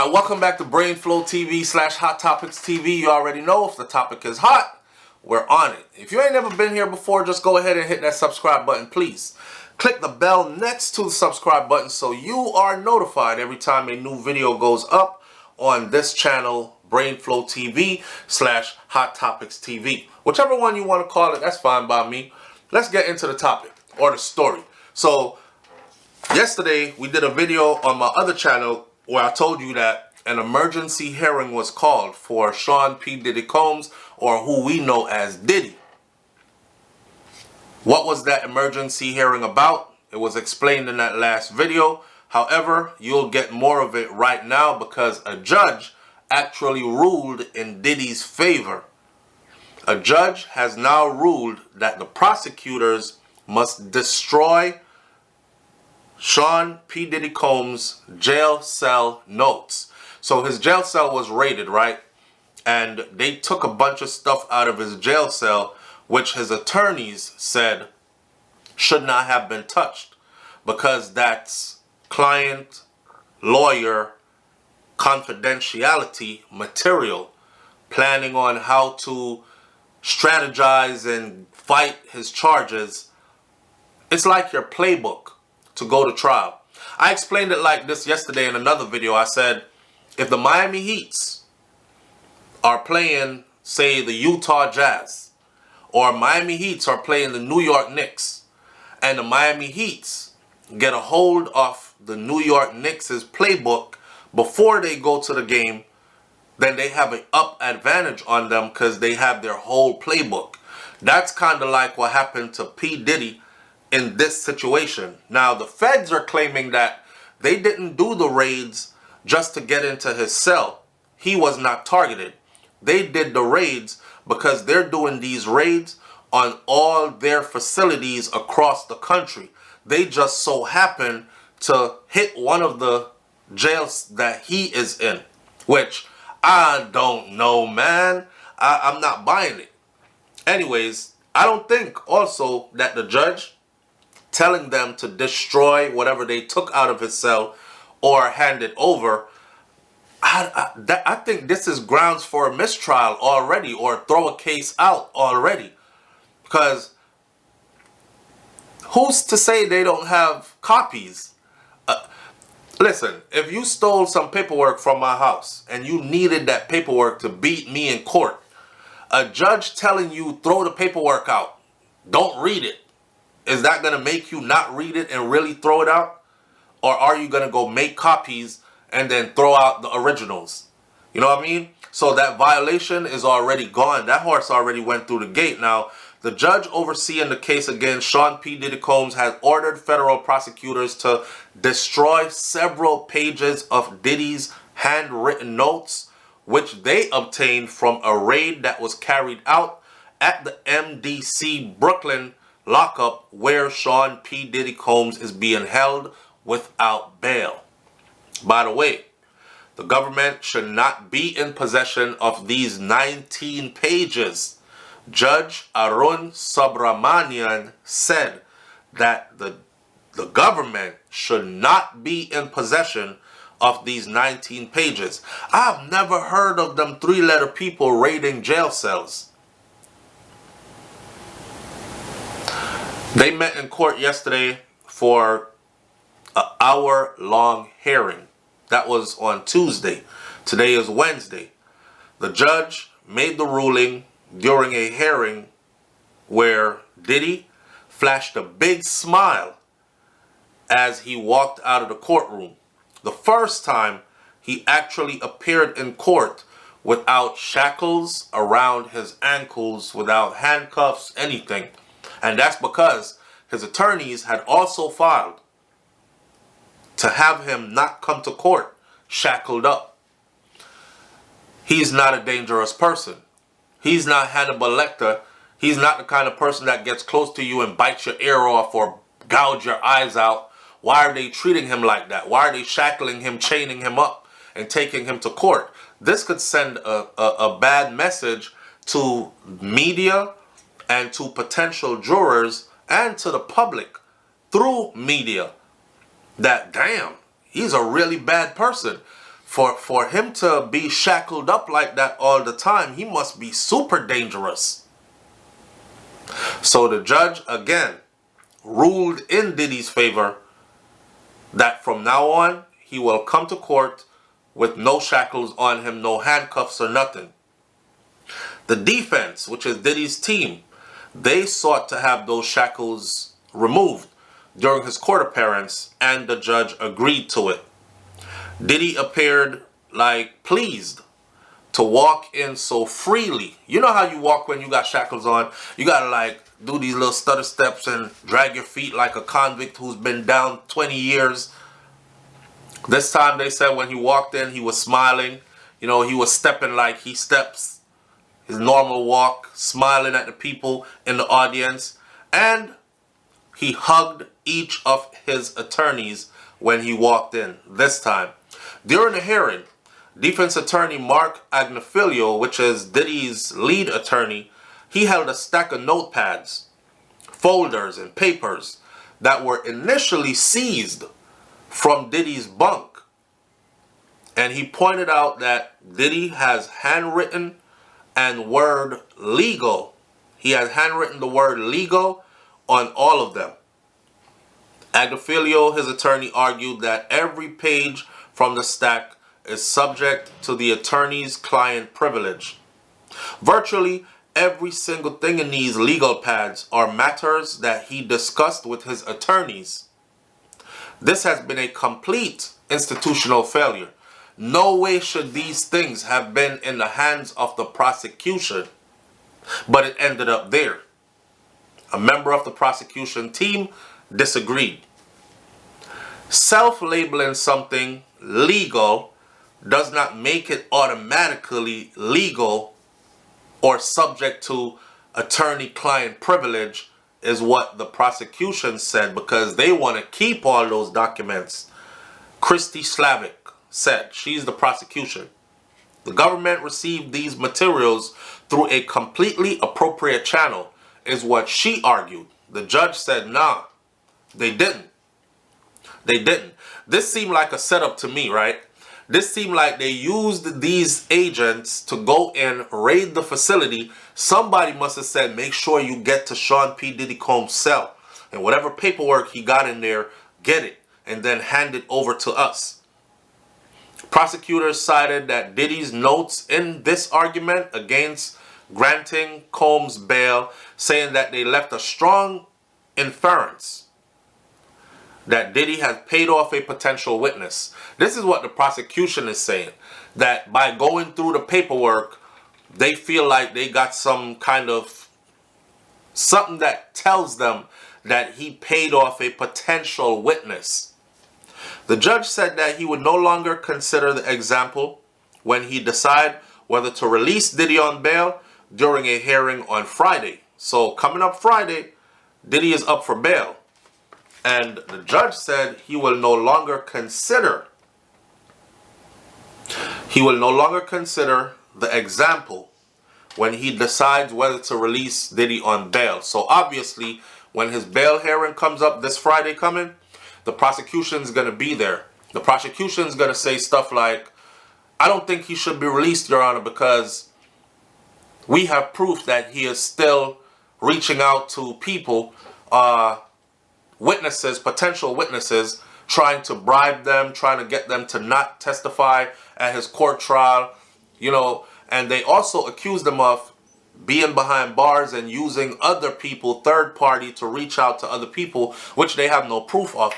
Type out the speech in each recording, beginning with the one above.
Alright, welcome back to SouFLoTV / Hot Topics TV. You already know if the topic is hot, we're on it. If you ain't never been here before, just go ahead and hit that subscribe button, please. Click the bell next to the subscribe button so you are notified every time a new video goes up on this channel, SouFLoTV / Hot Topics TV. Whichever one you want to call it, that's fine by me. Let's get into the topic or the story. So, yesterday we did a video on my other channel where I told you that an emergency hearing was called for Sean P. Diddy Combs, or who we know as Diddy. What was that emergency hearing about? It was explained in that last video. However, you'll get more of it right now because a judge actually ruled in Diddy's favor. A judge has now ruled that the prosecutors must destroy Sean P. Diddy Combs' jail cell notes. So his jail cell was raided, right? And they took a bunch of stuff out of his jail cell, which his attorneys said should not have been touched because that's client, lawyer, confidentiality material, planning on how to strategize and fight his charges. It's like your playbook to go to trial. I explained it like this yesterday in another video. I said, if the Miami Heats are playing, say, the Utah Jazz, or Miami Heats are playing the New York Knicks, and the Miami Heats get a hold of the New York Knicks' playbook before they go to the game, then they have an up advantage on them because they have their whole playbook. That's kind of like what happened to P. Diddy in this situation. Now, the feds are claiming that they didn't do the raids just to get into his cell. He was not targeted. They did the raids because they're doing these raids on all their facilities across the country. They just so happen to hit one of the jails that he is in, which I don't know, man. I'm not buying it. Anyways, I don't think also that the judge telling them to destroy whatever they took out of his cell or hand it over, I think this is grounds for a mistrial already, or throw a case out already. Because who's to say they don't have copies? Listen, if you stole some paperwork from my house and you needed that paperwork to beat me in court, a judge telling you throw the paperwork out, don't read it, is that going to make you not read it and really throw it out? Or are you going to go make copies and then throw out the originals? You know what I mean? So that violation is already gone. That horse already went through the gate. Now, the judge overseeing the case against Sean P. Diddy Combs has ordered federal prosecutors to destroy several pages of Diddy's handwritten notes, which they obtained from a raid that was carried out at the MDC Brooklyn lockup where Sean P. Diddy Combs is being held without bail. By the way, the government should not be in possession of these 19 pages. Judge Arun Subramanian said that the government should not be in possession of these 19 pages. I've never heard of them three-letter people raiding jail cells. They met in court yesterday for an hour-long hearing. That was on Tuesday. Today is Wednesday. The judge made the ruling during a hearing where Diddy flashed a big smile as he walked out of the courtroom. The first time he actually appeared in court without shackles around his ankles, without handcuffs, anything. And that's because his attorneys had also filed to have him not come to court shackled up. He's not a dangerous person. He's not Hannibal Lecter. He's not the kind of person that gets close to you and bites your ear off or gouge your eyes out. Why are they treating him like that? Why are they shackling him, chaining him up, and taking him to court? This could send a bad message to media and to potential jurors and to the public through media that, damn, he's a really bad person. For him to be shackled up like that all the time, he must be super dangerous. So the judge, again, ruled in Diddy's favor that from now on, he will come to court with no shackles on him, no handcuffs or nothing. The defense, which is Diddy's team, they sought to have those shackles removed during his court appearance, and the judge agreed to it. Diddy appeared like pleased to walk in so freely. You know how you walk when you got shackles on? You gotta like do these little stutter steps and drag your feet like a convict who's been down 20 years. This time they said when he walked in, he was smiling. You know, he was stepping like he steps his normal walk, smiling at the people in the audience. And he hugged each of his attorneys when he walked in this time. During the hearing, defense attorney Mark Agnifilio, which is Diddy's lead attorney, he held a stack of notepads, folders, and papers that were initially seized from Diddy's bunk. And he pointed out that Diddy has handwritten and word legal. He has handwritten the word legal on all of them. Agnifilio, his attorney, argued that every page from the stack is subject to the attorney's client privilege. Virtually every single thing in these legal pads are matters that he discussed with his attorneys. This has been a complete institutional failure. No way should these things have been in the hands of the prosecution, but it ended up there. A member of the prosecution team disagreed. Self-labeling something legal does not make it automatically legal or subject to attorney-client privilege, is what the prosecution said, because they want to keep all those documents. Christy Slavic said, she's the prosecution. The government received these materials through a completely appropriate channel, is what she argued. The judge said, nah, they didn't. They didn't. This seemed like a setup to me, right? This seemed like they used these agents to go in, raid the facility. Somebody must have said, make sure you get to Sean P. Diddy Combs' cell. And whatever paperwork he got in there, get it. And then hand it over to us. Prosecutors cited that Diddy's notes in this argument against granting Combs bail, saying that they left a strong inference that Diddy had paid off a potential witness. This is what the prosecution is saying, that by going through the paperwork, they feel like they got some kind of something that tells them that he paid off a potential witness. The judge said that he would no longer consider the example when he decide whether to release Diddy on bail during a hearing on Friday. So coming up Friday, Diddy is up for bail. And the judge said he will no longer consider the example when he decides whether to release Diddy on bail. So obviously, when his bail hearing comes up this Friday coming, the prosecution's going to be there. The prosecution's going to say stuff like, I don't think he should be released, Your Honor, because we have proof that he is still reaching out to people, witnesses, potential witnesses, trying to bribe them, trying to get them to not testify at his court trial, you know, and they also accused him of being behind bars and using other people, third party, to reach out to other people, which they have no proof of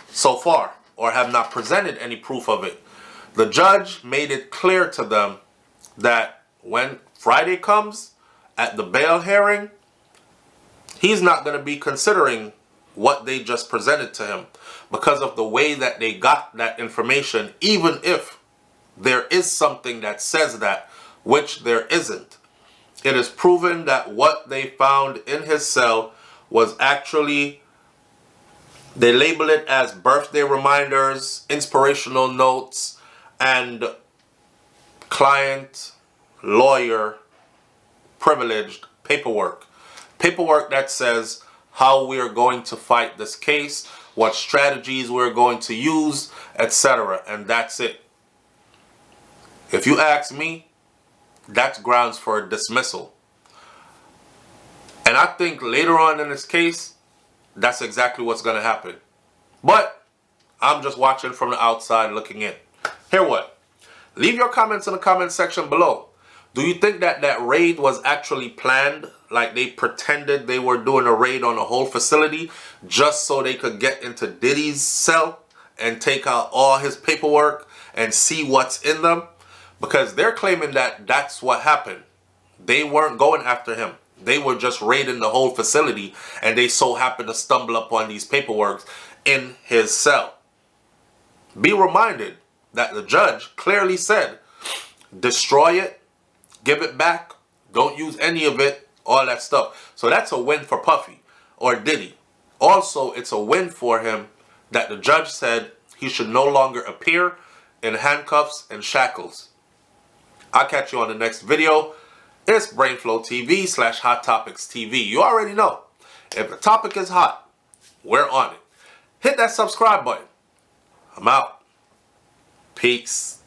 so far, or have not presented any proof of it. The judge made it clear to them that when Friday comes at the bail hearing, he's not going to be considering what they just presented to him because of the way that they got that information, even if there is something that says that, which there isn't. It is proven that what they found in his cell was actually, they label it as birthday reminders, inspirational notes, and client, lawyer, privileged paperwork. Paperwork that says how we are going to fight this case, what strategies we're going to use, etc. And that's it. If you ask me, that's grounds for dismissal. And I think later on in this case, that's exactly what's going to happen. But I'm just watching from the outside looking in. Hear what? Leave your comments in the comment section below. Do you think that that raid was actually planned? Like they pretended they were doing a raid on the whole facility just so they could get into Diddy's cell and take out all his paperwork and see what's in them? Because they're claiming that that's what happened. They weren't going after him. They were just raiding the whole facility, and they so happened to stumble upon these paperwork in his cell. Be reminded that the judge clearly said, destroy it, give it back, don't use any of it, all that stuff. So that's a win for Puffy or Diddy. Also, it's a win for him that the judge said he should no longer appear in handcuffs and shackles. I'll catch you on the next video. It's SouFLoTV / Hot Topics TV. You already know. If the topic is hot, we're on it. Hit that subscribe button. I'm out. Peace.